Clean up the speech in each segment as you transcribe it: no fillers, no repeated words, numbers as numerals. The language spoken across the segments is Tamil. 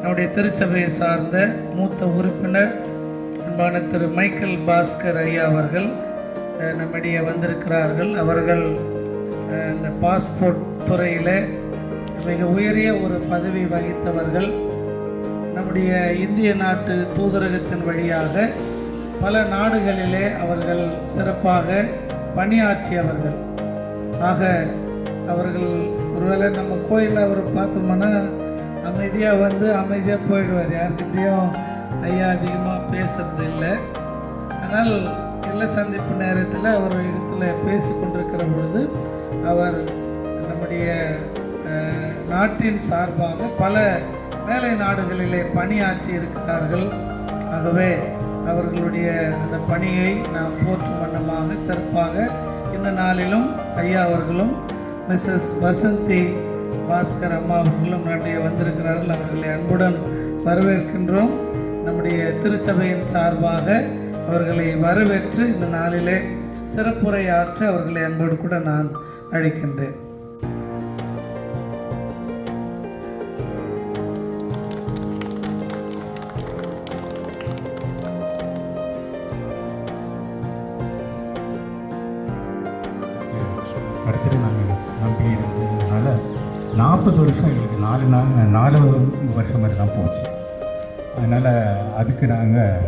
நம்முடைய திருச்சபையை சார்ந்த மூத்த உறுப்பினர் அன்பான திரு மைக்கேல் பாஸ்கர் ஐயா அவர்கள் நம்மிடையே வந்திருக்கிறார்கள். அவர்கள் இந்த பாஸ்போர்ட் துறையில் மிக உயரிய ஒரு பதவி வகித்தவர்கள். நம்முடைய இந்திய நாட்டு தூதரகத்தின் வழியாக பல நாடுகளிலே அவர்கள் சிறப்பாக பணியாற்றியவர்கள். ஆக அவர்கள் ஒருவேளை நம்ம கோயிலில் அவர் பார்த்தோம்னா அமைதியாக வந்து அமைதியாக போயிடுவார். யார்கிட்டையும் ஐயா அதிகமாக பேசுறது இல்லை. ஆனால் எல்லா சந்திப்பு நேரத்தில் அவர் இடத்துல பேசி கொண்டிருக்கிற பொழுது அவர் நம்முடைய நாட்டின் சார்பாக பல மேலை நாடுகளிலே பணியாற்றி இருக்கிறார்கள். ஆகவே அவர்களுடைய அந்த பணியை நாம் போற்றும் வண்ணமாக சிறப்பாக இந்த நாளிலும் ஐயா அவர்களும் மிஸ்ஸஸ் வசந்தி பாஸ்கர் அம்மா அவர்களும் நம்முடைய வந்திருக்கிறார்கள். அவர்களை அன்புடன் வரவேற்கின்றோம். நம்முடைய திருச்சபையின் சார்பாக அவர்களை வரவேற்று இந்த நாளிலே சிறப்புரையாற்ற அவர்களை அன்போடு கூட நான் அழைக்கின்றேன். கருத்து நாங்கள் நம்பி இருந்ததுனால 40 வருஷம் எங்களுக்கு 4 வருஷம் மாதிரி தான் போச்சு. அதனால் அதுக்கு நாங்கள்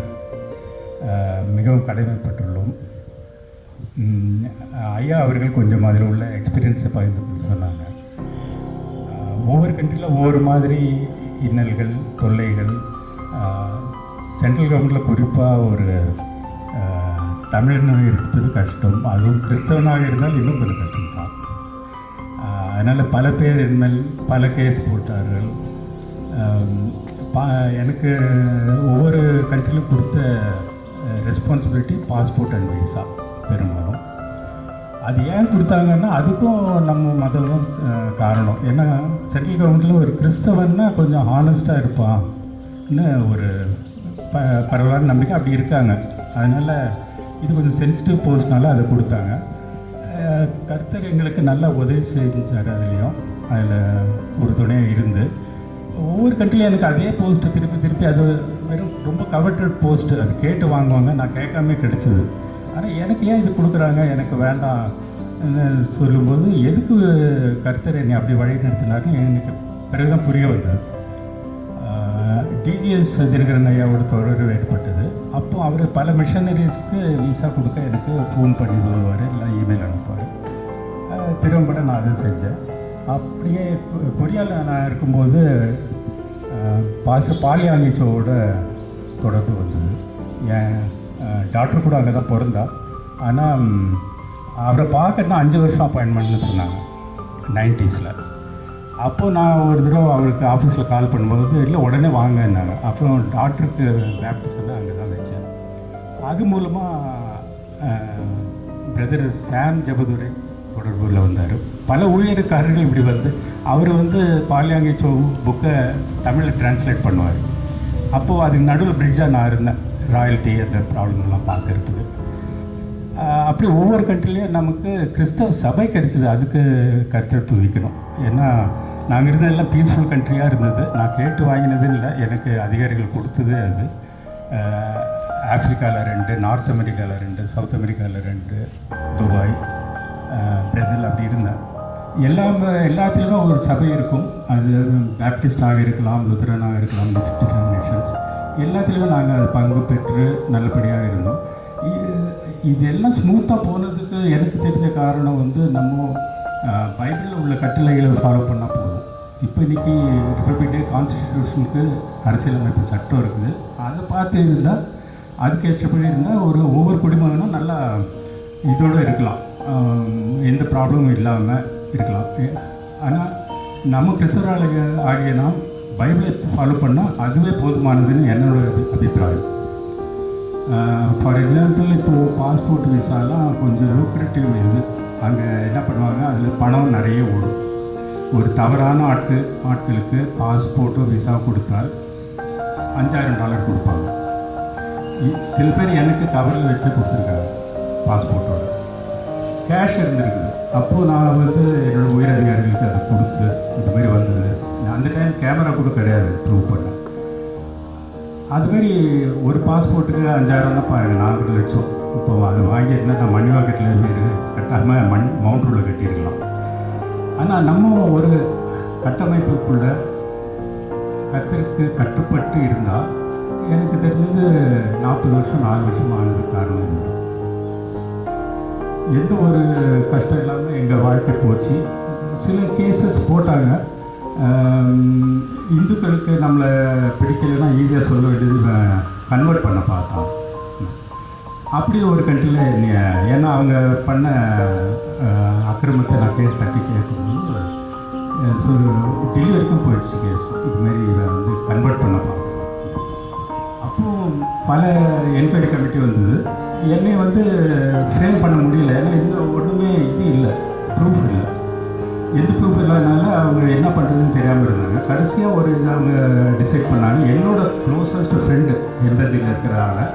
மிகவும் கடமைப்பட்டுள்ளோம். ஐயா அவர்கள் கொஞ்சம் அதில் உள்ள எக்ஸ்பீரியன்ஸை பகிர்ந்து சொன்னாங்க. ஒவ்வொரு கண்ட்ரியில் ஒவ்வொரு மாதிரி இன்னல்கள் தொல்லைகள். சென்ட்ரல் கவர்மெண்ட்டில் குறிப்பாக ஒரு தமிழனாக இருப்பது கஷ்டம், அதுவும் கிறிஸ்தவனாக இருந்தால் இன்னும் கொஞ்சம் கஷ்டம்தான். அதனால் பல பேர் இனிமேல் பல கேஸ் போட்டார்கள். எனக்கு ஒவ்வொரு கண்ட்ரிலும் கொடுத்த ரெஸ்பான்சிபிலிட்டி பாஸ்போர்ட் அண்ட் விசா பெரும்பாலும். அது ஏன் கொடுத்தாங்கன்னா அதுக்கும் நம்ம மதம் தான் காரணம். ஏன்னா சென்ட்ரல் கவர்மெண்ட்டில் ஒரு கிறிஸ்தவன்னா கொஞ்சம் ஹானஸ்ட்டாக இருப்பான்னு ஒரு பரவலான நம்பிக்கை அப்படி இருக்காங்க. அதனால் இது கொஞ்சம் சென்சிட்டிவ் போஸ்ட்னால அதை கொடுத்தாங்க. கர்த்தர் எங்களுக்கு நல்லா உதவி செஞ்சார். அதில் ஒரு துணையாக இருந்து ஒவ்வொரு கண்ட்ரிலையும் எனக்கு அதே போஸ்ட்டு திருப்பி அது வெறும் ரொம்ப கவர்டட் போஸ்ட்டு. அது கேட்டு வாங்குவாங்க, நான் கேட்காமே கிடச்சிது. ஆனால் எனக்கு ஏன் இது கொடுக்குறாங்க, எனக்கு வேண்டாம் சொல்லும்போது எதுக்கு கர்த்தர் என்னை அப்படி வழி நடத்தினாருன்னு எனக்கு பிறகுதான் புரிய வந்தது. டிஜிஎஸ் தினகரன் ஐயாவோட தொடர்பு ஏற்பட்டது. அப்போது அவர் பல மிஷனரிஸ்க்கு விசா கொடுக்க எனக்கு ஃபோன் பண்ணி சொல்லுவார், இல்லை இமெயில் அனுப்புவார். திரும்பட நான் அதை செஞ்சேன். அப்படியே கொரியாவில் நான் இருக்கும்போது பாஸ்டர் பாலியாங்கிச்சோட தொடர்பு வந்தது. என் டாக்டர் கூட அங்கே தான் பிறந்தா. ஆனால் அவரை பார்க்கணுன்னா 5 வருஷம் அப்பாயின்மெண்ட்னு சொன்னாங்க 90s. அப்போது நான் ஒரு தடவை அவருக்கு ஆஃபீஸில் கால் பண்ணும்போது இல்லை உடனே வாங்கினாங்க. அப்புறம் டாக்டருக்கு பேப்டிசம் அங்கே தான் வச்சேன். அது மூலமாக பிரதர் சாம் ஜபதுரை தொடர்புல வந்தார். பல ஊழியர்காரர்கள் இப்படி வந்து அவர் பாலியாங்கிச்சோ புக்கை தமிழில் டிரான்ஸ்லேட் பண்ணுவார். அப்போது அதுக்கு நடுவில் பிரிட்ஜாக நான் இருந்தேன், ராயல்ட்டி அந்த ப்ராப்ளம்லாம் பார்க்கறதுக்கு. அப்படி ஒவ்வொரு கண்ட்ரிலையும் நமக்கு கிறிஸ்தவ சபை கிடைச்சிது. அதுக்கு கருத்தை துதிக்கணும். ஏன்னா நாங்கள் இருந்ததெல்லாம் பீஸ்ஃபுல் கண்ட்ரியாக இருந்தது. நான் கேட்டு வாங்கினதுன்னு இல்லை, எனக்கு அதிகாரிகள் கொடுத்தது. அது ஆஃப்ரிக்காவில் 2, நார்த் அமெரிக்காவில் 2, சவுத் அமெரிக்காவில் 2, துபாய், பிரேசில் அப்படி இருந்தேன். எல்லாத்துலேயும் ஒரு சபை இருக்கும். அது பேப்டிஸ்டாக இருக்கலாம், லுத்தரனாக இருக்கலாம், மிக்ஸ்ட் டினாமினேஷன்ஸ் எல்லாத்துலேயும் நாங்கள் அது பங்கு பெற்று நல்லபடியாக இருந்தோம். இதெல்லாம் ஸ்மூத்தாக போனதுக்கு எனக்கு தெரிஞ்ச காரணம் நம்ம பைபிளில் உள்ள கட்டளைகளை ஃபாலோ பண்ணால் போதும். இப்போ இன்றைக்கி ரிப்பப்ளிக் டே கான்ஸ்டிடியூஷனுக்கு அரசியலமைப்பு சட்டம் இருக்குது. அதை பார்த்து இருந்தால் அதுக்கேற்றபடி இருந்தால் ஒவ்வொரு குடிமகனும் நல்லா இதோடு இருக்கலாம், எந்த ப்ராப்ளமும் இல்லாமல் இருக்கலாம். ஆனால் நம்ம கிறிஸ்தவராக ஆகிய நாம் பைபிளை ஃபாலோ பண்ணால் அதுவே போதுமானதுன்னு என்னோட அபிப்பிராயம். ஃபார் எக்ஸாம்பிள் இப்போது பாஸ்போர்ட் விசாலாம் கொஞ்சம் லூக்ரேட்டிவ் இது. அங்கே என்ன பண்ணுவாங்க, அதில் பணம் நிறைய ஓடும். ஒரு தவறான ஆட்களுக்கு பாஸ்போர்ட்டோ விசா கொடுத்தால் $5000 கொடுப்பாங்க. சில பேர் எனக்கு கவரில் வச்சு கொடுத்துருக்காங்க பாஸ்போர்ட்டோட. கேஷ் இருந்திருக்குது. அப்போது நான் என்னோடய உயர் அதிகாரிகளுக்கு அதை கொடுத்து இது மாதிரி வந்தது. அந்த டைம் கேமரா கூட கிடையாது ப்ரூவ் பண்ணேன். அதுமாரி ஒரு பாஸ்போர்ட்டுக்கு 5000 தான் பாருங்கள், 4 லட்சம். இப்போ அது வாங்கியிருந்தா நான் மணி வாக்கெட்டில் வீடு கட்டாமல் மவுண்ட் ரோடில் கட்டியிருக்கலாம். ஆனால் நம்ம ஒரு கட்டமைப்புக்குள்ள கத்திற்கு கட்டுப்பட்டு இருந்தால் எனக்கு தெரிஞ்சது 40 வருஷம் 4 வருஷம் ஆனது காரணம் இல்லை. எந்த ஒரு கஷ்டம் இல்லாமல் எங்கள் வாழ்க்கை போச்சு. சில கேசஸ் போட்டாங்க. இந்துக்களுக்கு நம்மளை பிடிக்கலைன்னா ஈஸியாக சொல்ல வேண்டியது கன்வெர்ட் பண்ண பார்த்தோம். அப்படி ஒரு கண்ட்ரியில் ஏன்னா அவங்க பண்ண அக்கிரமத்தை நான் கேஸ் தட்டி கேட்கும்போது டெல்லி வரைக்கும் போயிடுச்சு கேஸ். இதுமாரி இதை வந்து கன்வெர்ட் பண்ண பார்த்தோம். அப்போது பல என்கொயரி கமிட்டி வந்தது. என்னை வந்து ஃப்ரேம் பண்ண முடியல. ஏன்னா எந்த ஒன்றுமே இது இல்லை, ப்ரூஃப் இல்லை. எந்த ப்ரூஃப் இல்லாதனால அவங்க என்ன பண்ணுறதுன்னு தெரியாமல் இருந்தாங்க. கடைசியாக ஒரு இது அவங்க டிசைட் பண்ணாங்க. என்னோடய க்ளோசஸ்ட் ஃப்ரெண்டு எம்பசியில் இருக்கிற ஆளை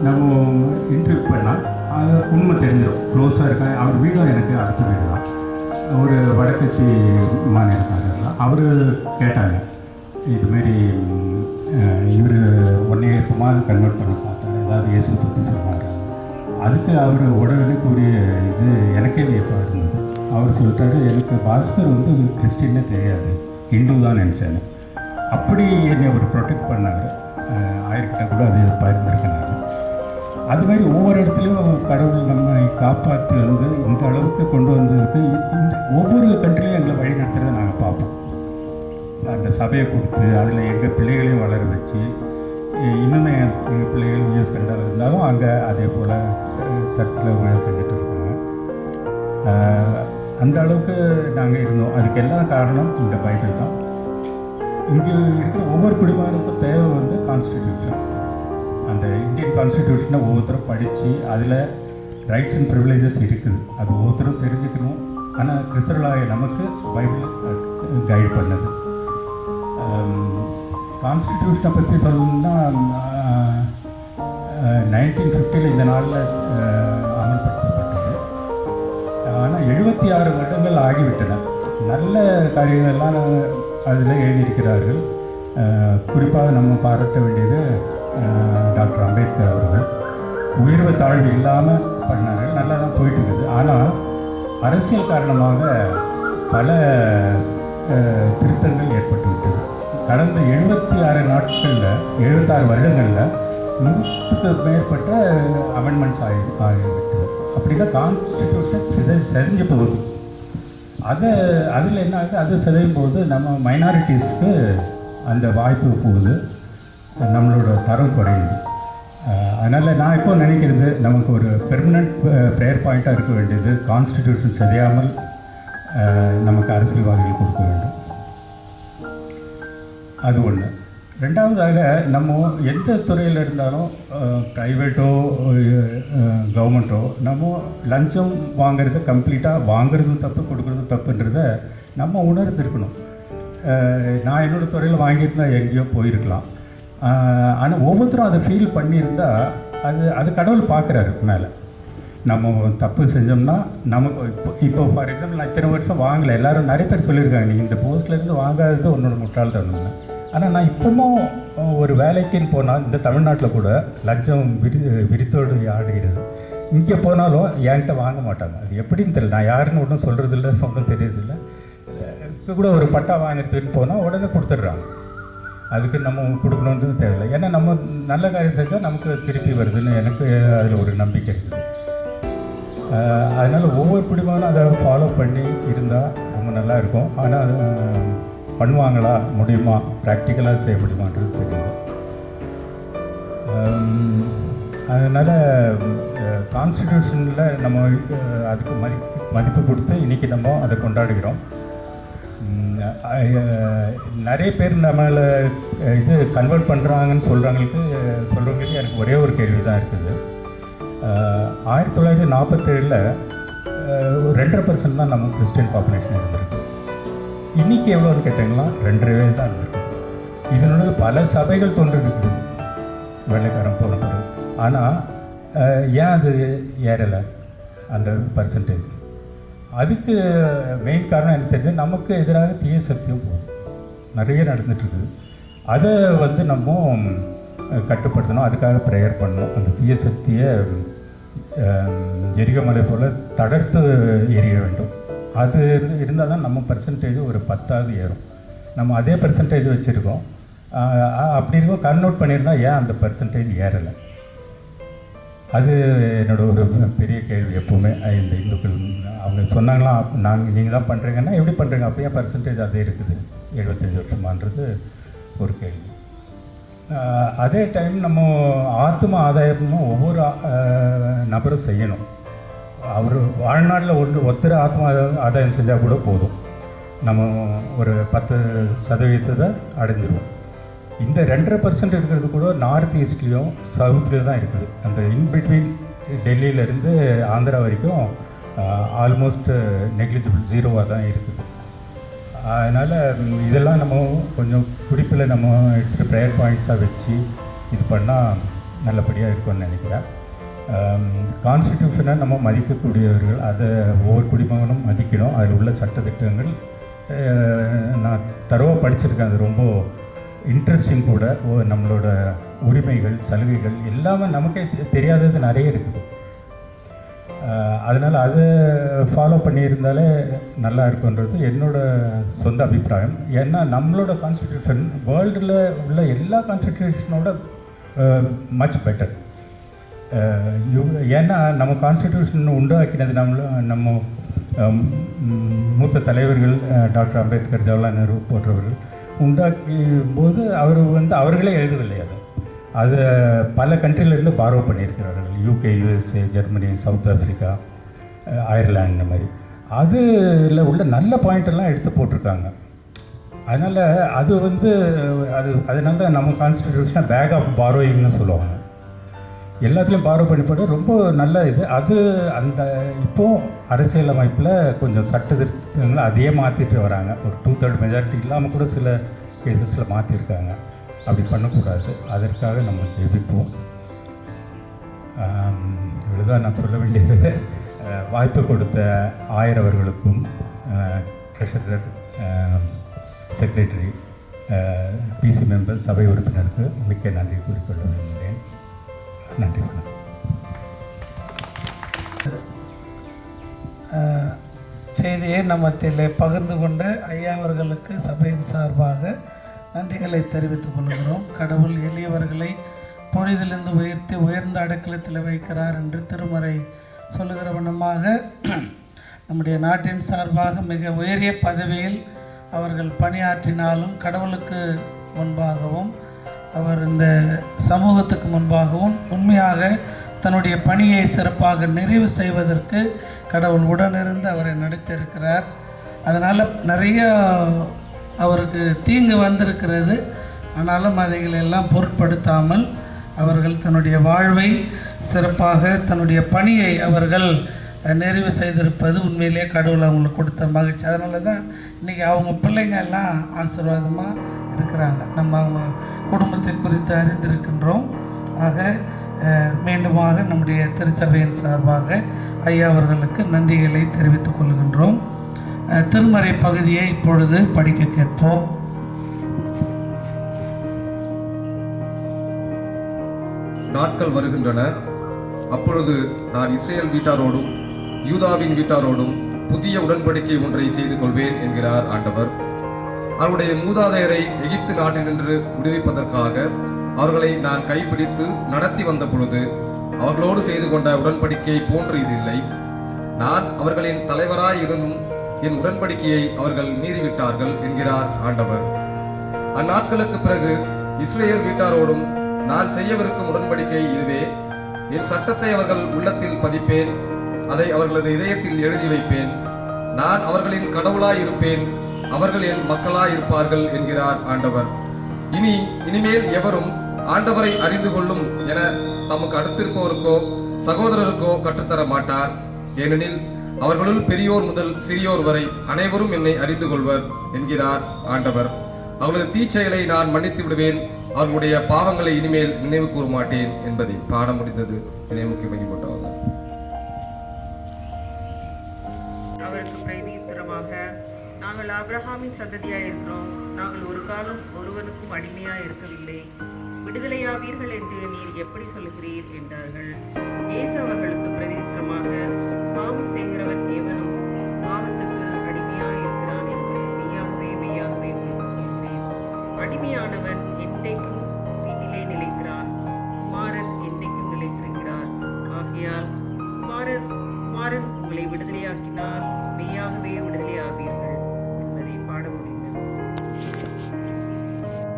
நம்ம இன்டர்வியூ பண்ணால் அது உண்மை தெரிஞ்சிடும். க்ளோஸாக இருக்கேன். அவர் வீடும் எனக்கு அடுத்த வீடு தான். ஒரு வடக்கட்சி மாநிலக்காரர் தான். அவர் கேட்டாங்க, இதுமாரி இவர் உடனே எப்போமாவது கன்வெர்ட் பண்ண பார்த்தாரு, ஏதாவது இயேசு பற்றி சொன்னார். அதுக்கு அவர் உடனே கூறிய இது எனக்கே வியப்பாக இருந்தது. அவர் சொல்லிட்டாரு, எனக்கு பாஸ்கர் வந்து கிறிஸ்டின்னே தெரியாது, ஹிந்து தான் நினச்சேன். அப்படி என்னை அவர் ப்ரொடெக்ட் பண்ணார். ஆயிருக்கிட்ட கூட அது பகிர்ந்துருக்கிறாங்க. அதுமாதிரி ஒவ்வொரு இடத்துலையும் கடவுள் நம்மை காப்பாற்றி வந்து இந்த அளவுக்கு கொண்டு வந்ததுக்கு இந்த ஒவ்வொரு கண்ட்ரிலையும் எங்களை வழி நடத்துகிறத நாங்கள் பார்ப்போம். அந்த சபையை கொடுத்து அதில் எங்கள் பிள்ளைகளையும் வளர வச்சு இன்னுமே எங்கள் பிள்ளைகள் யூஎஸ் கண்டால் இருந்தாலும் அங்கே அதே போல் சர்ச்சில் ஊழியம் செஞ்சுட்டு இருக்காங்க. அந்த அளவுக்கு நாங்கள் இருந்தோம். அதுக்கு எல்லாம் காரணம் இந்த பைபிள் தான். இங்கே இருக்கிற ஒவ்வொரு குடிமகனுக்கும் தேவை வந்து கான்ஸ்டிடியூஷன். அந்த இந்தியன் கான்ஸ்டிடியூஷனை ஒவ்வொருத்தரும் படித்து அதில் ரைட்ஸ் அண்ட் ப்ரிவிலேஜஸ் இருக்குது. அது ஒவ்வொருத்தரும் தெரிஞ்சுக்கணும். ஆனால் கிறிஸ்தவர்களாகிய நமக்கு பைபிள் கைட் பண்ணது. கான்ஸ்டிடியூஷனை பற்றி சொல்லணும்னா 1950 இந்த நாளில் அமல்படுத்தப்பட்டது. ஆனால் 76 வருடங்கள் ஆகிவிட்டன. நல்ல காரியங்கள்லாம் அதில் எழுதியிருக்கிறார்கள். குறிப்பாக நம்ம பாராட்ட வேண்டியது டாக்டர் அம்பேத்கர் அவர்கள். உயர்வு தாழ்வு இல்லாமல் பண்ணார்கள். நல்லா தான் போயிட்டு இருக்குது. ஆனால் அரசியல் காரணமாக பல திருத்தங்கள் ஏற்பட்டு விட்டது. கடந்த 76 நாட்களில் 76 வருடங்களில் 100க்கு மேற்பட்ட அமெண்ட்மெண்ட்ஸ் ஆகிவிட்டது. அப்படின்னா கான்ஸ்டிடியூஷன் செஞ்சு போகுது. அதில் என்ன ஆகுது, அது சிதையும் போது நம்ம மைனாரிட்டிஸ்க்கு அந்த வாய்ப்பு போகுது, நம்மளோட தரம் குறையுது. அதனால் நான் இப்போ நினைக்கிறது, நமக்கு ஒரு பெர்மனண்ட் ப்ரேயர் பாயிண்ட்டாக இருக்க வேண்டியது கான்ஸ்டிடியூஷன் சிதையாமல் நமக்கு அரசியல்வாதிகள் கொடுக்க வேண்டும். அது ஒன்று. ரெண்டாவதாக, நம்ம எந்த துறையில் இருந்தாலும் ப்ரைவேட்டோ கவர்மெண்ட்டோ நம்ம லஞ்சம் வாங்கிறது கம்ப்ளீட்டாக வாங்கிறதும் தப்பு, கொடுக்குறதும் தப்புன்றத நம்ம உணர்ந்துருக்கணும். நான் என்னோடய துறையில் வாங்கியிருந்தால் எங்கேயோ போயிருக்கலாம். ஆனால் ஒவ்வொருத்தரும் அதை ஃபீல் பண்ணியிருந்தால் அது கடவுள் பார்க்குறாரு மேலே. நம்ம தப்பு செஞ்சோம்னா நமக்கு இப்போ ஃபார் எக்ஸாம்பிள் நான் இத்தனை வருஷம் வாங்கலை. எல்லோரும் நிறைய பேர் சொல்லியிருக்காங்க, நீ இந்த போஸ்ட்லேருந்து வாங்காதது உன்னோட முட்டாள்தனம்னு. ஆனால் நான் இப்போவும் ஒரு வேலைக்குன்னு போனால் இந்த தமிழ்நாட்டில் கூட லஞ்சம் விரித்தோடு ஆடுகிறது. இங்கே போனாலும் என்கிட்ட வாங்க மாட்டாங்க. அது எப்படின்னு தெரியல. நான் யாருன்னு ஒன்றும் சொல்கிறதில்ல, ஒன்றும் தெரியறதில்ல. இப்போ கூட ஒரு பட்டா வாங்கிறதுன்னு போனால் உடனே கொடுத்துட்றாங்க. அதுக்கு நம்ம கொடுக்கணுன்றது தேவையில்லை. ஏன்னா நம்ம நல்ல காரியம் செஞ்சால் நமக்கு திருப்பி வருதுன்னு எனக்கு அதில் ஒரு நம்பிக்கை இருக்குது. அதனால் ஒவ்வொரு குடிமகனும் அதை ஃபாலோ பண்ணி இருந்தால் ரொம்ப நல்லா இருக்கும். ஆனால் அது பண்ணுவாங்களா, முடியுமா, ப்ராக்டிக்கலாக செய்ய முடியுமான்றது தெரியுது. அதனால் கான்ஸ்டிடியூஷனில் நம்ம அதுக்கு மதிப்பு கொடுத்து இன்றைக்கி நம்ம அதை கொண்டாடுகிறோம். நிறைய பேர் நம்மளை இது கன்வெர்ட் பண்ணுறாங்கன்னு சொல்கிறவங்களுக்கு எனக்கு ஒரே ஒரு கேள்வி தான் இருக்குது. 1947 2.5% தான் நம்ம கிறிஸ்டியன் பாப்புலேஷன் இருந்திருக்கு. இன்றைக்கி எவ்வளோன்னு கேட்டிங்கன்னா 2.5 தான் இருந்திருக்கு. இதனோட பல சபைகள் தோன்றிருக்குது வெள்ளைக்காரன் போன பிறகு. ஆனால் ஏன் அது ஏறலை அந்த பர்சன்டேஜ்? அதுக்கு மெயின் காரணம் எனக்கு தெரிஞ்சு நமக்கு எதிராக தீய சக்தியும் போகுது, நிறைய நடந்துகிட்ருக்குது. அதை வந்து நம்ம கட்டுப்படுத்தணும். அதுக்காக ப்ரேயர் பண்ணணும். அந்த தீய சக்தியை எரிகமலை போல் தடர்த்து எரிய வேண்டும். அது இருந்தால் தான் நம்ம பர்சன்டேஜ் ஒரு 10ஆவது ஏறும். நம்ம அதே பர்சன்டேஜ் வச்சுருக்கோம். அப்படி இருக்கும் கன்வெர்ட் பண்ணியிருந்தால் ஏன் அந்த பர்சன்டேஜ் ஏறலை? அது என்னோடய ஒரு பெரிய கேள்வி. எப்போவுமே இந்த இந்துக்கள் அவங்க சொன்னாங்களாம், நீங்கள் தான் பண்ணுறீங்கன்னா எப்படி பண்ணுறீங்க, அப்போ ஏன் பர்சன்டேஜ் அதே இருக்குது 75 வருஷமான்றது ஒரு கேள்வி. அதே டைம் நம்ம ஆத்ம ஆதாயமும் ஒவ்வொரு நபரும் செய்யணும். அவர் வாழ்நாளில் ஒருத்தர் ஆத்ம ஆதாயம் செஞ்சால் கூட போதும், நம்ம ஒரு 10% அடைஞ்சிருவோம். இந்த 2.5% இருக்கிறது கூட நார்த் ஈஸ்ட்லேயும் சவுத்லேயும் தான் இருக்குது. அந்த இன்பிட்வீன் டெல்லியிலேருந்து ஆந்திரா வரைக்கும் ஆல்மோஸ்ட் நெக்லிஜிபிள், 0வாக தான் இருக்குது. அதனால் இதெல்லாம் நம்ம கொஞ்சம் குறிப்பில் நம்ம எடுத்துகிட்டு ப்ரேயர் பாயிண்ட்ஸாக வச்சு இது பண்ணால் நல்லபடியாக இருக்கும்னு நினைக்கிறேன். கான்ஸ்டிடியூஷனை நம்ம மதிக்கக்கூடியவர்கள், அதை ஒவ்வொரு குடிமகனும் மதிக்கணும். அதில் உள்ள சட்டத்திட்டங்கள் நான் தரவாக படிச்சிருக்கேன். அது ரொம்ப இன்ட்ரெஸ்டிங் கூட. நம்மளோட உரிமைகள், சலுகைகள் எல்லாமே நமக்கே தெரியாதது நிறைய இருக்குது. அதனால் அதை ஃபாலோ பண்ணியிருந்தாலே நல்லா இருக்குன்றது என்னோடய சொந்த அபிப்பிராயம். ஏன்னா நம்மளோட கான்ஸ்டிடியூஷன் வேர்ல்டில் உள்ள எல்லா கான்ஸ்டிடியூஷனோட மச் பெட்டர். ஏன்னா நம்ம கான்ஸ்டிடியூஷன் உண்டாக்கினது நம்ம மூத்த தலைவர்கள் டாக்டர் அம்பேத்கர், ஜவஹர்லால் நேரு போன்றவர்கள் உண்டாக்கும் போது அவர்களே எழுதவில்லை. அது பல கண்ட்ரிலேருந்து பாரோ பண்ணியிருக்கிறார்கள். UK, USA, Germany, south Africa, Ireland, இந்த மாதிரி அதில் உள்ள நல்ல பாயிண்டெல்லாம் எடுத்து போட்டிருக்காங்க. அதனால் அதனால தான் நம்ம கான்ஸ்டிடியூஷனை பேக் ஆஃப் பாரோயிங்னு சொல்லுவாங்க. எல்லாத்துலேயும் பாரோ பண்ணி போட்டு ரொம்ப நல்ல இது. அந்த இப்போது அரசியல் அமைப்பில் கொஞ்சம் சட்டத்திட்டங்களை அதையே மாற்றிட்டு வராங்க. ஒரு 2/3 மெஜாரிட்டி இல்லாமல் கூட சில கேசஸில் மாற்றிருக்காங்க. அப்படி பண்ணக்கூடாது. அதற்காக நம்ம ஜெபிப்போம். இவ்வளோதான் நான் சொல்ல வேண்டியது. வாய்ப்பு கொடுத்த ஆயர் அவர்களுக்கும், ட்ரெஷரர், செக்ரட்டரி, PC மெம்பர், சபை உறுப்பினருக்கு மிக்க நன்றி கூறிக்கொள்ள விரும்புகிறேன். நன்றி. செய்தியை நம்மத்திலே பகிர்ந்து கொண்ட ஐயா அவர்களுக்கு சபையின் சார்பாக நன்றிகளை தெரிவித்துக் கொள்கிறோம். கடவுள் எளியவர்களை பொழுதிலிருந்து உயர்த்தி உயர்ந்த அடக்கலத்தில் வைக்கிறார் என்று திருமறை சொல்லுகிற வண்ணமாக நம்முடைய நாட்டின் சார்பாக மிக உயரிய பதவியில் அவர்கள் பணியாற்றினாலும் கடவுளுக்கு முன்பாகவும் அவர் இந்த சமூகத்துக்கு முன்பாகவும் உண்மையாக தன்னுடைய பணியை சிறப்பாக நிறைவு செய்வதற்கு கடவுள் உடனிருந்து அவரை நடத்தியிருக்கிறார். அதனால் நிறைய அவருக்கு தீங்கு வந்திருக்கிறது. ஆனாலும் அதைகளெல்லாம் பொருட்படுத்தாமல் அவர்கள் தன்னுடைய வாழ்வை சிறப்பாக தன்னுடைய பணியை அவர்கள் நிறைவு செய்திருப்பது உண்மையிலே கடவுள் அவங்களுக்கு கொடுத்த மகிழ்ச்சி. அதனால தான் இன்றைக்கி அவங்க பிள்ளைங்க எல்லாம் ஆசீர்வாதமாக இருக்கிறாங்க. நம்ம அவங்க குடும்பத்தை குறித்து அறிந்திருக்கின்றோம். ஆக மீண்டுமாக நம்முடைய திருச்சபையின் சார்பாக ஐயா அவர்களுக்கு நன்றிகளை தெரிவித்துக் கொள்கின்றோம். திருமறை பகுதியை இப்பொழுது படிக்க கேட்போம். நாட்கள் வருகின்றன, அப்பொழுது நான் இஸ்ரேல் வீட்டாரோடும் யூதாவின் வீட்டாரோடும் புதிய உடன்படிக்கை ஒன்றை செய்து கொள்வேன் என்கிறார் ஆண்டவர். அவருடைய மூதாதையரை எகிப்து நாட்டினின்று விடுவிப்பதற்காக அவர்களை நான் கைப்பிடித்து நடத்தி வந்த பொழுது அவர்களோடு செய்து கொண்ட உடன்படிக்கை போன்று இது இல்லை. நான் அவர்களின் தலைவராய் இருந்தும் என் உடன்படிக்கையை அவர்கள் மீறிவிட்டார்கள் என்கிறார் ஆண்டவர். அந்நாட்களுக்கு பிறகு இஸ்ரேல் வீட்டாரோடும் நான் செய்யவிருக்கும் உடன்படிக்கை இதுவே. என் சட்டத்தை அவர்கள் உள்ளத்தில் பதிப்பேன், அதை அவர்களது இதயத்தில் எழுதி வைப்பேன். நான் அவர்களின் கடவுளாய் இருப்பேன், அவர்கள் என் மக்களாய் இருப்பார்கள் என்கிறார் ஆண்டவர். இனிமேல் எவரும் ஆண்டவரை அறிந்து கொள்ளும் என தமக்கு அடுத்திருப்பவருக்கோ சகோதரருக்கோ கற்றுத்தர மாட்டார். ஏனெனில் அவர்களுள் பெரியோர் முதல் சிறியோர் வரை அனைவரும் என்னை அறிந்து கொள்வர் என்கிறார் ஆண்டவர். அவர்களது தீச்செயலை நான் மன்னித்து விடுவேன், அவர்களுடைய பாவங்களை இனிமேல் நினைவு கூற மாட்டேன் என்பதை காண முடிந்தது. இதை முக்கியமாக அவருக்கு பிரதித்திரமாக நாங்கள் ஆபிரகாமின் சந்ததியாயிருக்கிறோம், நாங்கள் ஒரு காலம் ஒருவனுக்கும் அடிமையாக இருக்கவில்லை. விடுதலையாவீர்கள் என்று நீர் எப்படி சொல்லுகிறீர் என்றார்கள். இயேசு அவர்களுக்கு பிரதித்திரமாக, பாவம் செய்கிறவன் எவனும் பாவத்துக்கு அடிமையாக இருக்கிறான் என்று மெய்யாகவே மெய்யாகவே உங்களுக்கு சொல்கிறேன். அடிமையானவன் என்றைக்கும் வீட்டிலே நிலைக்கிறான், குமாரன் என்றைக்கும் நிலைத்திருக்கிறார். ஆகையால் குமாரன் உங்களை விடுதலையாக்கினால் மெய்யாகவே விடுதலையாவீர்கள் என்பதை பாட முடிந்தது.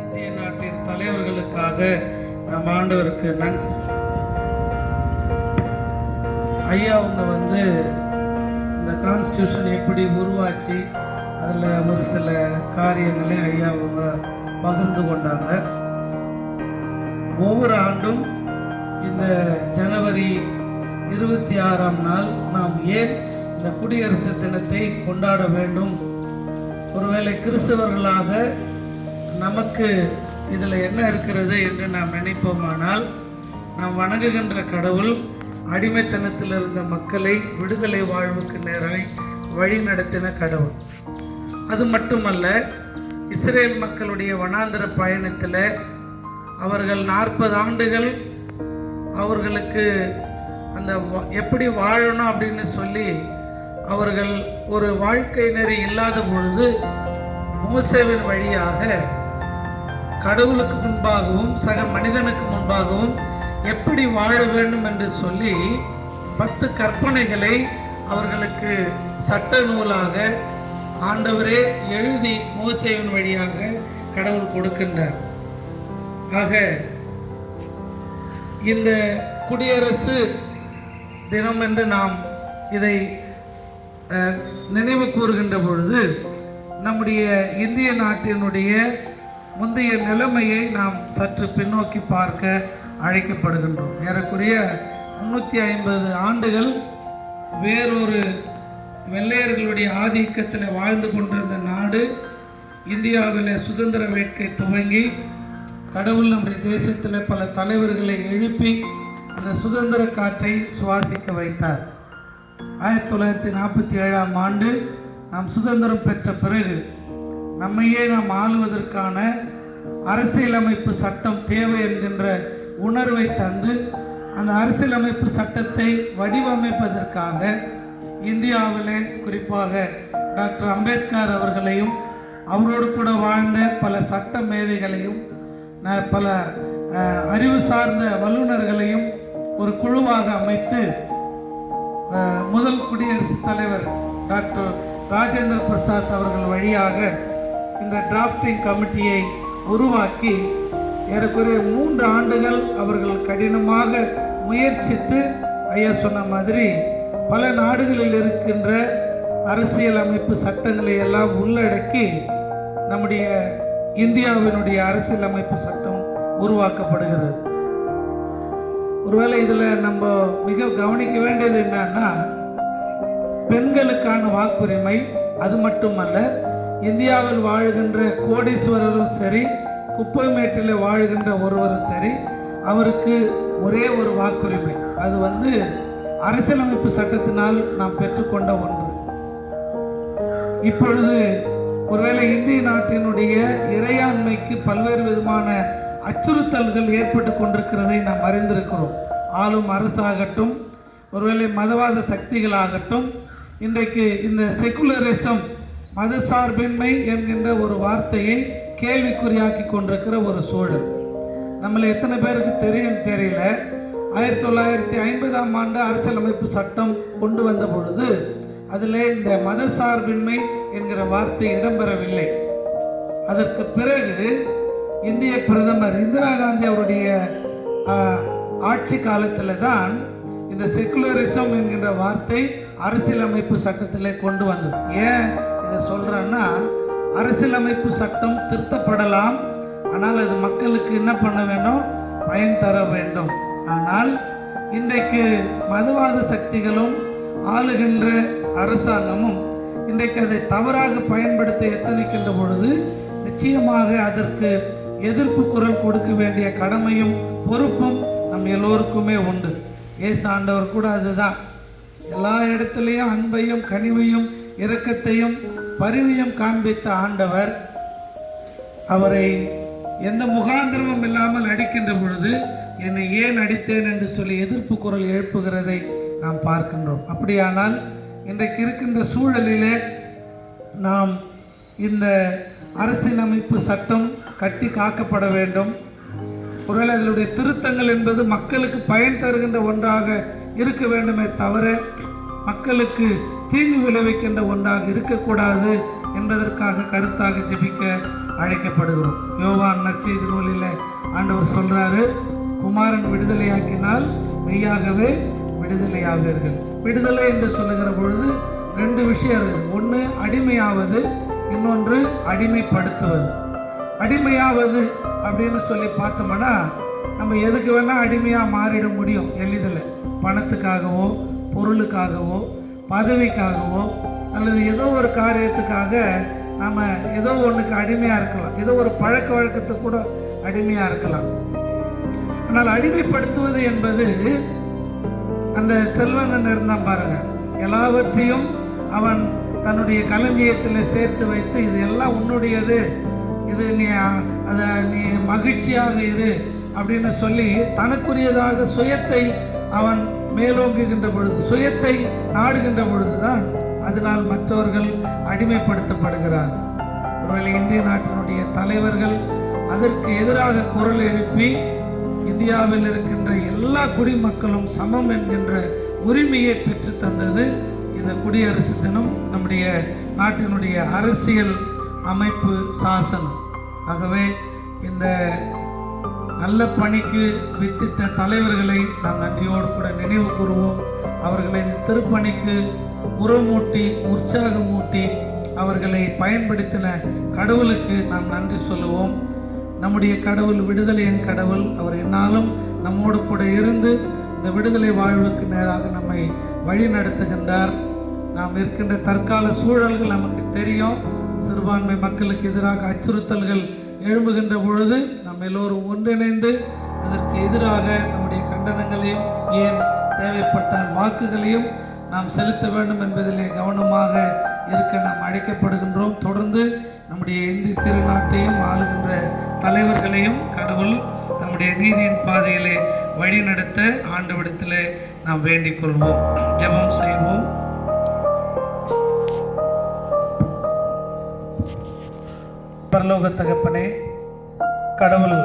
இந்திய நாட்டின் தலைவர்களுக்காக நம் ஆண்டவருக்கு நன்றி. ஐயா அவங்க இந்த கான்ஸ்டியூஷன் எப்படி உருவாச்சு, அதில் ஒரு சில காரியங்களை ஐயா அவங்க பகிர்ந்து கொண்டாங்க. ஒவ்வொரு ஆண்டும் இந்த ஜனவரி 26ஆம் நாள் நாம் ஏன் இந்த குடியரசு தினத்தை கொண்டாட வேண்டும்? ஒருவேளை கிறிஸ்தவர்களாக நமக்கு இதில் என்ன இருக்கிறது என்று நாம் நினைப்போமானால், நாம் வணங்குகின்ற கடவுள் அடிமைத்தனத்தில் இருந்த மக்களை விடுதலை வாழ்வுக்கு நேராய் வழி நடத்தின கடவுள். அது மட்டுமல்ல, இஸ்ரேல் மக்களுடைய வனாந்தர பயணத்தில் அவர்கள் 40 ஆண்டுகள் அவர்களுக்கு அந்த எப்படி வாழணும் அப்படின்னு சொல்லி அவர்கள் ஒரு வாழ்க்கை நெறி இல்லாத பொழுது மோசேவின் வழியாக கடவுளுக்கு முன்பாகவும் சக மனிதனுக்கு முன்பாகவும் எப்படி வாழ வேண்டும் என்று சொல்லி 10 கற்பனைகளை அவர்களுக்கு சட்ட நூலாக ஆண்டவரே எழுதி மோசேவின் வழியாக கடவுள் கொடுக்கின்றார். ஆக இந்த குடியரசு தினம் என்று நாம் இதை நினைவு கூறுகின்ற பொழுது நம்முடைய இந்திய நாட்டினுடைய முந்தைய நிலைமையை நாம் சற்று பின்னோக்கி பார்க்க அழைக்கப்படுகின்றோம். ஏறக்குறைய 350 ஆண்டுகள் வேறொரு வெள்ளையர்களுடைய ஆதிக்கத்தில் வாழ்ந்து கொண்டிருந்த நாடு இந்தியாவில் சுதந்திர வேட்கை துவங்கி கடவுள் நம்முடைய தேசத்தில் பல தலைவர்களை எழுப்பி அந்த சுதந்திர காற்றை சுவாசிக்க வைத்தார். 1947ஆம் ஆண்டு நாம் சுதந்திரம் பெற்ற பிறகு நம்மையே நாம் ஆளுவதற்கான அரசியலமைப்பு சட்டம் தேவை என்கின்ற உணர்வை தந்து அந்த அரசியலமைப்பு சட்டத்தை வடிவமைப்பதற்காக இந்தியாவிலே குறிப்பாக டாக்டர் அம்பேத்கர் அவர்களையும் அவரோடு கூட வாழ்ந்த பல சட்ட மேதைகளையும் பல அறிவு சார்ந்த வல்லுநர்களையும் ஒரு குழுவாக அமைத்து முதல் குடியரசுத் தலைவர் டாக்டர் ராஜேந்திர பிரசாத் அவர்கள் வழியாக இந்த டிராஃப்டிங் கமிட்டியை உருவாக்கி ஏறக்குறைய 3 ஆண்டுகள் அவர்கள் கடினமாக முயற்சித்து ஐயா சொன்ன மாதிரி பல நாடுகளில் இருக்கின்ற அரசியல் அமைப்பு சட்டங்களை எல்லாம் உள்ளடக்கி நம்முடைய இந்தியாவினுடைய அரசியல் அமைப்பு சட்டம் உருவாக்கப்படுகிறது. ஒருவேளை இதில் நம்ம மிக கவனிக்க வேண்டியது என்னன்னா, பெண்களுக்கான வாக்குரிமை. அது மட்டுமல்ல, இந்தியாவில் வாழ்கின்ற கோடீஸ்வரரும் சரி, குப்பைமேட்டில் வாழ்கின்ற ஒருவரும் சரி, அவருக்கு ஒரே ஒரு வாக்குரிமை. அது அரசியலமைப்பு சட்டத்தினால் நாம் பெற்றுக்கொண்ட ஒன்று. இப்பொழுது ஒருவேளை இந்திய நாட்டினுடைய இறையாண்மைக்கு பல்வேறு விதமான அச்சுறுத்தல்கள் ஏற்பட்டு கொண்டிருக்கிறதை நாம் அறிந்திருக்கிறோம். ஆளும் அரசாகட்டும், ஒருவேளை மதவாத சக்திகளாகட்டும், இன்றைக்கு இந்த செகுலரிசம் மதசார்பின்மை என்கின்ற ஒரு வார்த்தையை கேள்விக்குறியாக்கி கொண்டிருக்கிற ஒரு சூழல். நம்மளை எத்தனை பேருக்கு தெரியும் தெரியல. 1950ஆம் ஆண்டு அரசியலமைப்பு சட்டம் கொண்டு வந்த பொழுது அதில் இந்த மதசார்பின்மை என்கிற வார்த்தை இடம்பெறவில்லை. அதற்கு பிறகு இந்திய பிரதமர் இந்திரா காந்தி அவருடைய ஆட்சி காலத்தில் தான் இந்த செகுலரிசம் என்கின்ற வார்த்தை அரசியலமைப்பு சட்டத்தில் கொண்டு வந்தது. ஏன் இதை சொல்கிறேன்னா, அரசியலமைப்பு சட்டம் திருத்தப்படலாம், ஆனால் அது மக்களுக்கு என்ன பண்ண வேண்டும்? பயன் தர வேண்டும். ஆனால் இன்றைக்கு மதவாத சக்திகளும் ஆளுகின்ற அரசாங்கமும் இன்றைக்கு அதை தவறாக பயன்படுத்த எத்தனிக்கின்ற பொழுது நிச்சயமாக அதற்கு எதிர்ப்பு குரல் கொடுக்க வேண்டிய கடமையும் பொறுப்பும் நம் எல்லோருக்குமே உண்டு. இயேசு ஆண்டவர் கூட அதுதான். எல்லா இடத்துலையும் அன்பையும் கனிவையும் இரக்கத்தையும் பரிவையும் காண்பித்த ஆண்டவர் அவரை எந்த முகாந்திரமும் இல்லாமல் அடிக்கின்ற பொழுது என்னை ஏன் அடித்தேன் என்று சொல்லி எதிர்ப்பு குரல் எழுப்புகிறதை நாம் பார்க்கின்றோம். அப்படியானால் இன்றைக்கு இருக்கின்ற சூழலிலே நாம் இந்த அரசியலமைப்பு சட்டம் கட்டி காக்கப்பட வேண்டும். ஒருவேளை அதனுடைய திருத்தங்கள் என்பது மக்களுக்கு பயன் தருகின்ற ஒன்றாக இருக்க வேண்டுமே தவிர மக்களுக்கு தீங்கு விளைவிக்கின்ற ஒன்றாக இருக்கக்கூடாது என்பதற்காக கருத்தாக ஜெபிக்க அழைக்கப்படுகிறோம். யோவான் நற்செய்தி நூலில் ஆண்டவர் சொல்றாரு, குமாரன் விடுதலையாக்கினால் மெய்யாகவே விடுதலையாவீர்கள். விடுதலை என்று சொல்லுகிற பொழுது ரெண்டு விஷயம் இருக்குது. ஒன்று அடிமையாவது, இன்னொன்று அடிமைப்படுத்துவது. அடிமையாவது அப்படின்னு சொல்லி பார்த்தோம்னா நம்ம எதுக்கு வேணால் அடிமையாக மாறிட முடியும் எளிதில். பணத்துக்காகவோ பொருளுக்காகவோ பதவிக்காகவோ அல்லது ஏதோ ஒரு காரியத்துக்காக நம்ம ஏதோ ஒன்றுக்கு அடிமையாக இருக்கலாம். ஏதோ ஒரு பழக்க வழக்கத்துக்கு கூட அடிமையாக இருக்கலாம். ஆனால் அடிமைப்படுத்துவது என்பது அந்த செல்வந்தன் இருந்தான் பாருங்க, எல்லாவற்றையும் அவன் தன்னுடைய களஞ்சியத்தில் சேர்த்து வைத்து இது எல்லாம் உன்னுடையது, இது நீ மகிழ்ச்சியாக இரு அப்படின்னு சொல்லி தனக்குரியதாக சுயத்தை அவன் மேலோங்குகின்ற பொழுது, சுயத்தை நாடுகின்ற பொழுதுதான் அதனால் மற்றவர்கள் அடிமைப்படுத்தப்படுகிறார். ஒருவேளை இந்திய நாட்டினுடைய தலைவர்கள் அதற்கு எதிராக குரல் எழுப்பி இந்தியாவில் இருக்கின்ற எல்லா குடிமக்களும் சமம் என்கின்ற உரிமையை பெற்று தந்தது இந்த குடியரசு தினம், நம்முடைய நாட்டினுடைய அரசியல் அமைப்பு சாசனம். ஆகவே இந்த நல்ல பணிக்கு வித்திட்ட தலைவர்களை நாம் நன்றியோடு கூட நினைவு கூறுவோம். அவர்களை இந்த திருப்பணிக்கு உரமூட்டி உற்சாகமூட்டி அவர்களை பயன்படுத்தின கடவுளுக்கு நாம் நன்றி சொல்லுவோம். நம்முடைய கடவுள் விடுதலையின் கடவுள். அவர் என்னாலும் நம்மோடு கூட இருந்து இந்த விடுதலை வாழ்வுக்கு நேராக நம்மை வழி நடத்துகின்றார். நாம் இருக்கின்ற தற்கால சூழல்கள் நமக்கு தெரியும். சிறுபான்மை மக்களுக்கு எதிராக அச்சுறுத்தல்கள் எழும்புகின்ற பொழுது நாம் எல்லோரும் ஒன்றிணைந்து அதற்கு எதிராக நம்முடைய கண்டனங்களையும் ஏன் தேவைப்பட்டால் வாக்குகளையும் நாம் செலுத்த வேண்டும் என்பதிலே கவனமாக இருக்க நாம் அழைக்கப்படுகின்றோம். தொடர்ந்து நம்முடைய இந்திய திருநாட்டையும் ஆளுகின்ற தலைவர்களையும் கடவுள் நம்முடைய நீதியின் பாதையிலே வழி நடத்த ஆண்டவரிடத்திலே நாம் வேண்டிக் கொள்வோம். ஜெபம் செய்வோம். பரலோக தகப்பனே, கடவுள்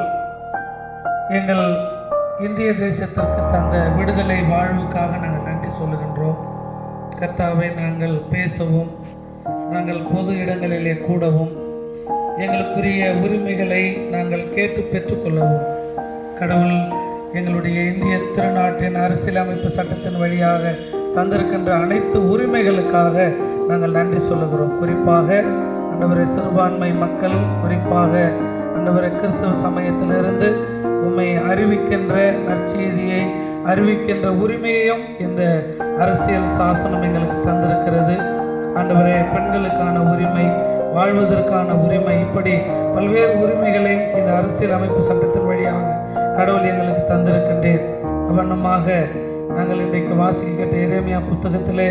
எங்கள் இந்திய தேசத்திற்கு தந்த விடுதலை வாழ்வுக்காக நாங்கள் நன்றி சொல்லுகின்றோம். கர்த்தாவை, நாங்கள் பேசவும், நாங்கள் பொது இடங்களிலே கூடவும், எங்களுக்குரிய உரிமைகளை நாங்கள் கேட்டு பெற்றுக்கொள்ளவும் கடவுள் எங்களுடைய இந்திய திருநாட்டின் அரசியலமைப்பு சட்டத்தின் வழியாக தந்திருக்கின்ற அனைத்து உரிமைகளுக்காக நாங்கள் நன்றி சொல்லுகிறோம். குறிப்பாக ஆண்டவரை சிறுபான்மை மக்கள், குறிப்பாக ஆண்டவரை கிறிஸ்தவ சமயத்திலிருந்து உம்மை அறிவிக்கின்ற நற்செய்தியை அறிவிக்கின்ற உரிமையையும் இந்த அரசியல் சாசனம் எங்களுக்கு தந்திருக்கிறது. ஆண்டவரே, பெண்களுக்கான உரிமை, வாழ்வதற்கான உரிமை, இப்படி பல்வேறு உரிமைகளை இந்த அரசியல் அமைப்பு சட்டத்தின் வழியாக கடவுள் எங்களுக்கு தந்திருக்கின்றேன். அவனமாக நாங்கள் இன்றைக்கு வாசிக்கின்ற எரேமியா புத்தகத்திலே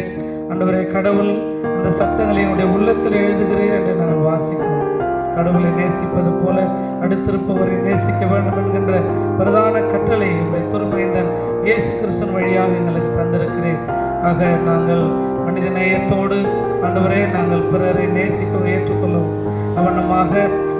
ஆண்டவரே, கடவுள் அந்த சட்டங்களை என்னுடைய உள்ளத்தில் எழுதுகிறீர் என்று நாங்கள் வாசிக்கிறோம். கடவுளை நேசிப்பது போல அடுத்திருப்பவரை நேசிக்க வேண்டும் என்கின்ற பிரதான கட்டளை என்னுடைய திருமைந்தன் இயேசு கிறிஸ்துவின் வழியாக எங்களுக்கு தந்திருக்கிறேன். ஆக நாங்கள் மனித நேயத்தோடு ஆண்டவரே நாங்கள் பிறரை நேசிக்கவும் ஏற்றுக்கொள்ளவும், அவனமாக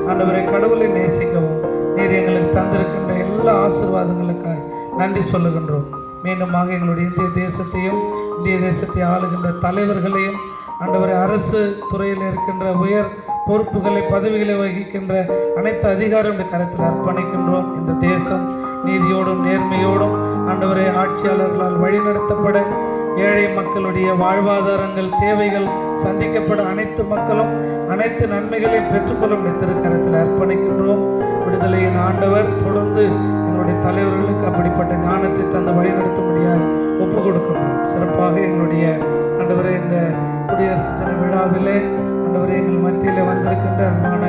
ஆண்டவரை கடவுளை நேசிக்கவும் நீர் எங்களுக்கு தந்திருக்கின்ற எல்லா ஆசீர்வாதங்களுக்காக நன்றி சொல்லுகின்றோம். மீண்டுமாக எங்களுடைய இந்திய தேசத்தை ஆளுகின்ற தலைவர்களையும் ஆண்டவரை அரசு துறையில் இருக்கின்ற உயர் பொறுப்புகளை பதவிகளை வகிக்கின்ற அனைத்து அதிகாரிகளுடைய கருத்தில் அர்ப்பணிக்கின்றோம். இந்த தேசம் நீதியோடும் நேர்மையோடும் ஆண்டவரை ஆட்சியாளர்களால் வழிநடத்தப்பட, ஏழை மக்களுடைய வாழ்வாதாரங்கள் தேவைகள் சந்திக்கப்பட, அனைத்து மக்களும் அனைத்து நன்மைகளையும் பெற்றுக்கொள்ளும் திருக்கரத்தில் அர்ப்பணிக்கின்றோம். விடுதலையின் ஆண்டவர் தொடர்ந்து எங்களுடைய தலைவர்களுக்கு அப்படிப்பட்ட ஞானத்தை தந்த வழிநடத்த முடியாது ஒப்பு கொடுக்கணும். சிறப்பாக எங்களுடைய ஆண்டவரை இந்த குடியரசு தின விழாவிலே ஆண்டவரை எங்கள் மத்தியில் வந்திருக்கின்ற அன்பான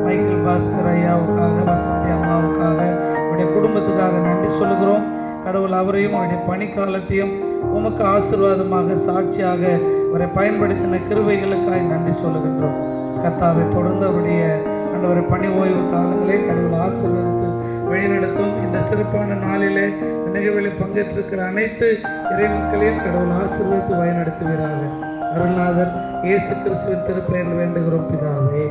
மைக்கேல் பாஸ்கர் ஐயாவுக்காக, வசந்தி அம்மாவுக்காக, அவருடைய குடும்பத்துக்காக நன்றி சொல்லுகிறோம். கடவுள் அவரையும் அவருடைய பணிக்காலத்தையும் உமக்கு ஆசீர்வாதமாக சாட்சியாக அவரை பயன்படுத்தின கிருபைகளுக்காக நன்றி சொல்லுகின்றோம். கர்த்தாவை தொடர்ந்து அவருடைய ஆண்டவரை பணி ஓய்வு காலங்களே கடவுள் ஆசீர்வதித்து வழிநடத்தும். இந்த சிறப்பான நாளிலே நிகழ்வில் பங்கேற்றிருக்கிற அனைத்து இறைமக்களையும் கடவுள் ஆசீர்வதித்து வழிநடத்துவீராக. அருள்நாதர் இயேசு கிறிஸ்துவின் திருப்பெயரில் வேண்டுகிறோம் பிதாவே,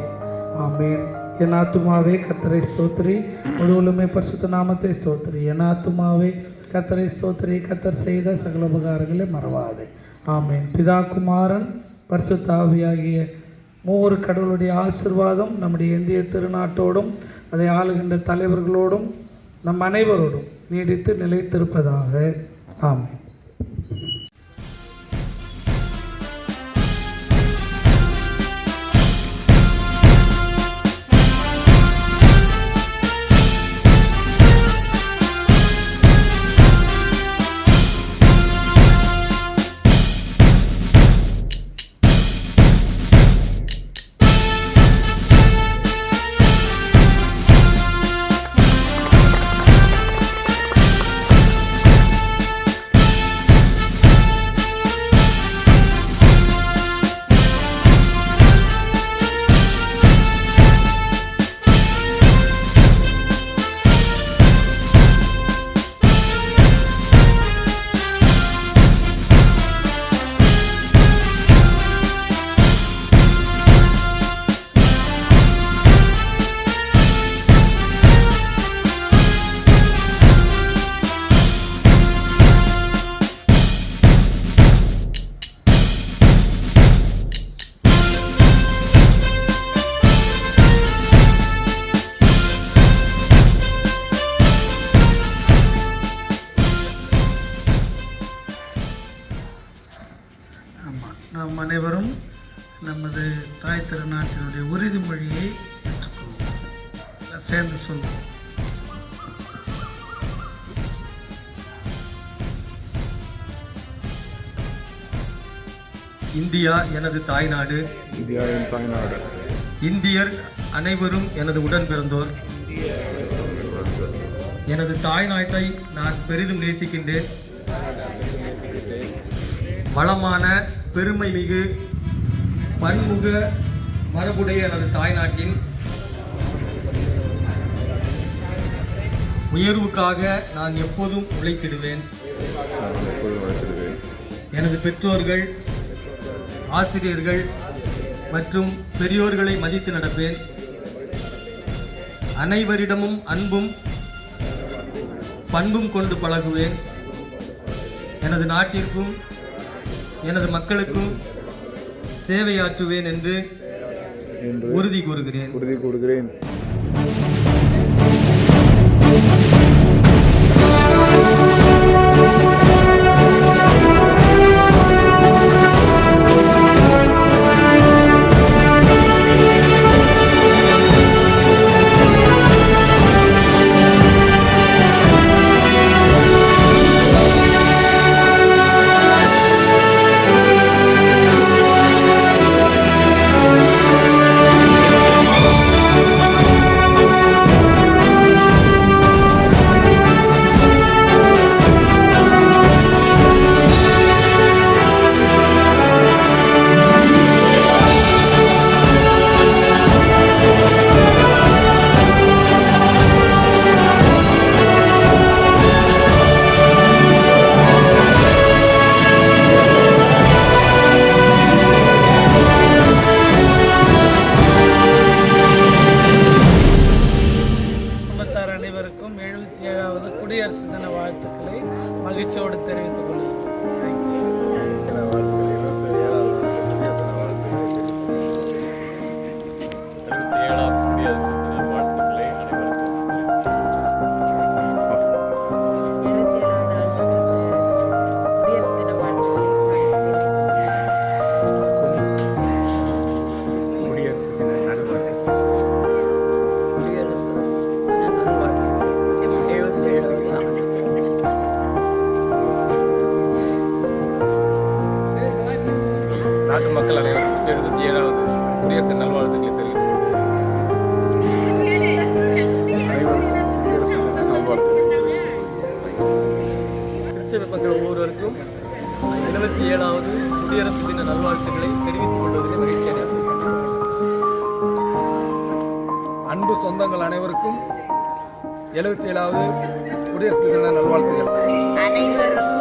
ஆமென். என் ஆத்துமாவே கர்த்தரை ஸ்தோத்திரி, முழுவலுமே பரிசுத்த நாமத்தை ஸ்தோத்திரி. என் ஆத்துமாவே கர்த்தரை ஸ்தோத்திரி, கர்த்தர் செய்த சகல உபகாரங்களை மறவாதே. ஆமென். பிதா குமாரன் பரிசுத்த ஆவியாகிய மூவர் கடவுளுடைய ஆசீர்வாதம் நம்முடைய இந்திய திருநாட்டோடும் அதை ஆளுகின்ற தலைவர்களோடும் நம் அனைவரோடும் நீடித்து நிலைத்திருப்பதாக. ஆமென். நாம் அனைவரும் நமது தாய் திருநாட்டினுடைய உறுதிமொழியை ஏற்றுக்கொள்வோம். சேர்ந்து சொல்வோம். இந்தியா எனது தாய்நாடு. இந்தியா என் தாய்நாடு. இந்தியர் அனைவரும் எனது உடன் பிறந்தோர். எனது தாய்நாட்டை நான் பெரிதும் நேசிக்கின்றேன். வளமான பெருமை மிகு பன்முக மரபுடைய எனது தாய்நாட்டின் உயர்வுக்காக நான் எப்போதும் உழைத்திடுவேன். எனது பெற்றோர்கள், ஆசிரியர்கள் மற்றும் பெரியோர்களை மதித்து நடப்பேன். அனைவரிடமும் அன்பும் பண்பும் கொண்டு பழகுவேன். எனது நாட்டிற்கும் எனது மக்களுக்கும் சேவையாற்றுவேன் என்று உறுதி கூறுகிறேன். அனைவருக்கும் 77வது குடியரசு தின வாழ்த்துக்களை மகிழ்ச்சியோடு தெரிவித்துக் கொள்கிறேன். நாட்டு மக்கள் அனைவருக்கும் 77வது குடியரசு நல்வாழ்த்துக்களை தெரிவித்துக் திருச்சபை மக்கள் ஒவ்வொருவருக்கும் 77வது குடியரசு தின நல்வாழ்த்துக்களை தெரிவித்துக் கொள்வதில் மகிழ்ச்சி அடைகிறேன். 77வது குடியரசு தின நல்வாழ்த்துகள். அனைவருக்கும்